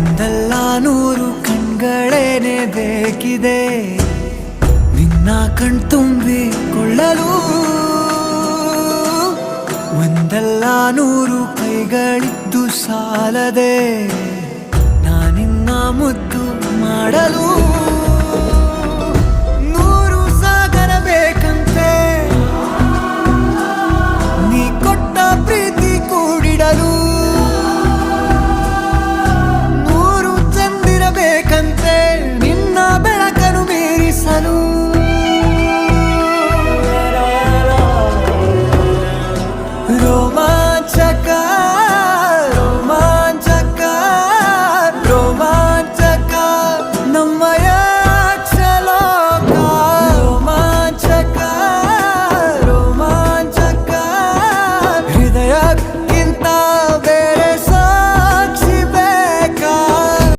ಒಂದಲ್ಲ ನೂರು ಕಣ್ಗಳೇನೆ ಬೇಕಿದೆ ನಿನ್ನ ಕಣ್ತುಂಬಿಕೊಳ್ಳಲು. ಒಂದಲ್ಲ ನೂರು ಕೈಗಳಿದ್ದು ಸಾಲದೆ ನಾನಿನ್ನ ಮುದ್ದು ಮಾಡಲು.